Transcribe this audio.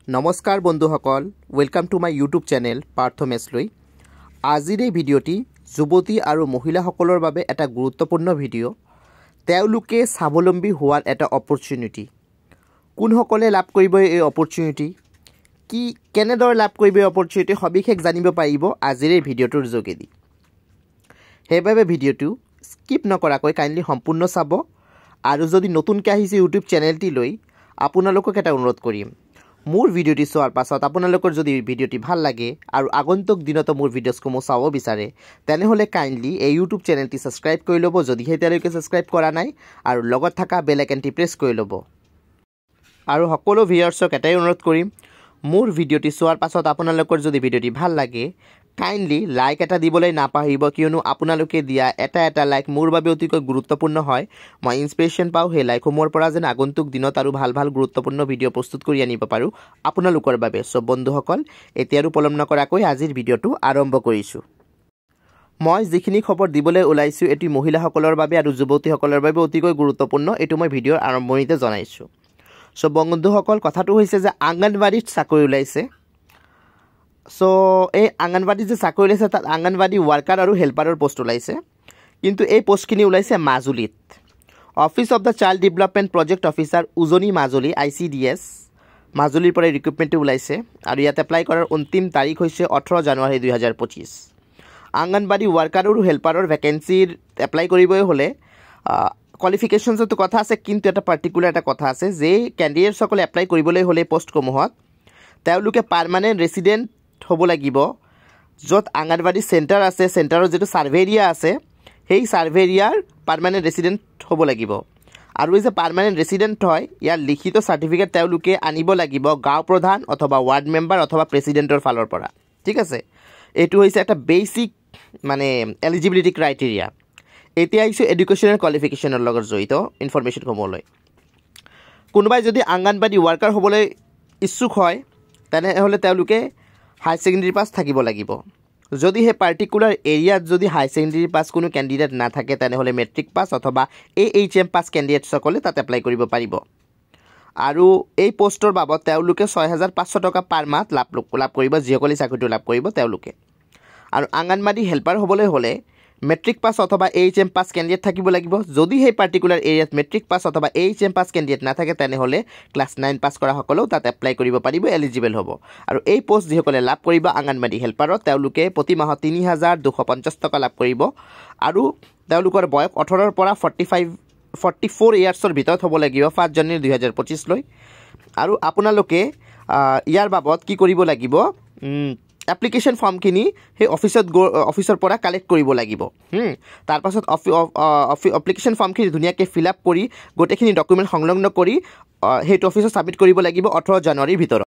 নমস্কাৰ বন্ধুসকল, welcome to my YouTube channel পাৰ্থমেছলৈ। আজিৰ এই ভিডিঅ'টি যুৱতী আৰু মহিলাসকলৰ বাবে এটা গুৰুত্বপূৰ্ণ ভিডিঅ'। তেওঁলোকে স্বাৱলম্বী হোৱাৰ এটা অপৰচুনিটি। কোনসকলে লাভ কৰিব এই অপৰচুনিটি, কেনেদৰে লাভ কৰিব এই অপৰচুনিটি সবিশেষ জানিব পাৰিব আজিৰ এই ভিডিঅ'টোৰ যোগেদি। সেইবাবে ভিডিঅ'টো স্কিপ নকৰাকৈ কাইণ্ডলি সম্পূৰ্ণ চাব। আৰু যদি নতুনকৈ আহিছে ইউটিউব চেনেলটিলৈ, আপোনালোকক এটা অনুৰোধ কৰিম, মোৰ ভিডিঅ'টি চোৱাৰ পাছত আপোনালোকৰ যদি ভিডিঅ'টি ভাল লাগে আৰু আগন্তুক দিনতো মোৰ ভিডিঅ'সমূহ চাব বিচাৰে, তেনেহ'লে কাইণ্ডলি এই ইউটিউব চেনেলটি ছাবস্ক্ৰাইব কৰি ল'ব যদিহে এতিয়ালৈকে ছাবস্ক্ৰাইব কৰা নাই, আৰু লগত থকা বেল আইকনটি প্ৰেছ কৰি ল'ব। আৰু সকলো ভিউৱাৰ্ছক এটাই অনুৰোধ কৰিম, মোৰ ভিডিঅ'টি চোৱাৰ পাছত আপোনালোকৰ যদি ভিডিঅ'টি ভাল লাগে, কাইণ্ডলি লাইক এটা দিবলৈ নাপাহৰিব, কিয়নো আপোনালোকে দিয়া এটা লাইক মোৰ বাবে অতিকৈ গুৰুত্বপূৰ্ণ হয়। মই ইনস্পিৰেশ্যন পাওঁ সেই লাইকসমূহৰ পৰা, যেন আগন্তুক দিনত আৰু ভাল গুৰুত্বপূৰ্ণ ভিডিঅ' প্ৰস্তুত কৰি আনিব পাৰোঁ আপোনালোকৰ বাবে। সব বন্ধুসকল, এতিয়া আৰু পলম নকৰাকৈ আজিৰ ভিডিঅ'টো আৰম্ভ কৰিছোঁ। মই যিখিনি খবৰ দিবলৈ ওলাইছোঁ, এটি মহিলাসকলৰ বাবে আৰু যুৱতীসকলৰ বাবে অতিকৈ গুৰুত্বপূৰ্ণ। এইটো মই ভিডিঅ'ৰ আৰম্ভণিতে জনাইছোঁ। সব বন্ধুসকল, কথাটো হৈছে যে আংগনবাড়ীত চাকৰি ওলাইছে। এই আংগনবাড়ীত যে চাকৰি ওলাইছে, তাত আংগনবাড়ী ৱাৰ্কাৰ আৰু হেল্পাৰৰ পোষ্ট ওলাইছে। কিন্তু এই পোষ্টখিনি ওলাইছে মাজুলীত। Office of the child development project officer উজনি মাজুলী ICDS মাজুলীৰ পৰা ৰিক্ৰুটমেণ্টটো ওলাইছে। আৰু ইয়াত এপ্লাই কৰাৰ অন্তিম তাৰিখ হৈছে 18 জানুৱাৰী 2025। আংগনবাড়ী ৱাৰ্কাৰ আৰু হেল্পাৰৰ ভেকেঞ্চিৰ এপ্লাই কৰিবলৈ হ'লে কোৱালিফিকেশ্যনছতো কথা আছে, কিন্তু এটা পাৰ্টিকুলাৰ এটা কথা আছে যে কেণ্ডিডেটসকলে এপ্লাই কৰিবলৈ হ'লে পোষ্টসমূহত তেওঁলোকে পাৰ্মানেণ্ট ৰেচিডেণ্ট হ'ব লাগিব। য'ত আংগনবাড়ী চেণ্টাৰ আছে, চেণ্টাৰৰ যিটো ছাৰ্ভে এৰিয়া আছে, সেই ছাৰ্ভে এৰিয়াৰ পাৰ্মানেণ্ট ৰেচিডেণ্ট হ'ব লাগিব। আৰু এই যে পাৰ্মানেণ্ট ৰেচিডেণ্ট হয়, ইয়াৰ লিখিত চাৰ্টিফিকেট তেওঁলোকে আনিব লাগিব গাঁও প্ৰধান অথবা ৱাৰ্ড মেম্বাৰ অথবা প্ৰেচিডেণ্টৰ ফালৰ পৰা। ঠিক আছে, এইটো হৈছে এটা বেচিক এলিজিবিলিটি ক্ৰাইটেৰিয়া। এতিয়া আহিছোঁ এডুকেশ্যনেল কোৱালিফিকেশ্যনৰ লগত জড়িত ইনফৰমেশ্যনসমূহলৈ। কোনোবাই যদি আংগনবাড়ী ৱাৰ্কাৰ হ'বলৈ ইচ্ছুক হয়, তেনেহ'লে তেওঁলোকে হাই ছেকেণ্ডেৰী পাছ থাকিব লাগিব। যদি সেই পাৰ্টিকুলাৰ এৰিয়াত যদি হাই ছেকেণ্ডেৰী পাছ কোনো কেণ্ডিডেট নাথাকে, তেনেহ'লে মেট্ৰিক পাছ অথবা AHM পাছ কেণ্ডিডেটসকলে তাত এপ্লাই কৰিব পাৰিব। আৰু এই পোষ্টৰ বাবদ তেওঁলোকে 6,500 টকা পাৰ মাহ লাভ কৰিব, যিসকলে চাকৰিটো লাভ কৰিব তেওঁলোকে। আৰু আংগনবাড়ী হেল্পাৰ হ'বলৈ হ'লে মেট্ৰিক পাছ অথবা AHM পাছ কেণ্ডিডেট থাকিব লাগিব। যদি সেই পাৰ্টিকুলাৰ এৰিয়াত মেট্ৰিক পাছ অথবা AHM পাছ কেণ্ডিডেট নাথাকে, তেনেহ'লে ক্লাছ 9 পাছ কৰাসকলেও তাত এপ্লাই কৰিব পাৰিব, এলিজিবল হ'ব। আৰু এই পোষ্ট যিসকলে লাভ কৰিব আংগনবাড়ী হেল্পাৰত, তেওঁলোকে প্ৰতি মাহত 3,250 টকা লাভ কৰিব। আৰু তেওঁলোকৰ বয়স 18ৰ পৰা 44 ইয়াৰ্ছৰ ভিতৰত হ'ব লাগিব 5 জানুৱাৰী 2025লৈ। আৰু আপোনালোকে ইয়াৰ বাবদ কি কৰিব লাগিব, এপ্লিকেশ্যন ফৰ্মখিনি সেই অফিচৰ পৰা কালেক্ট কৰিব লাগিব। তাৰপাছত এপ্লিকেশ্যন ফৰ্মখিনি ধুনীয়াকৈ ফিল আপ কৰি গোটেইখিনি ডকুমেণ্ট সংলগ্ন কৰি সেইটো অফিচত ছাবমিট কৰিব লাগিব 18 জানুৱাৰীৰ ভিতৰত।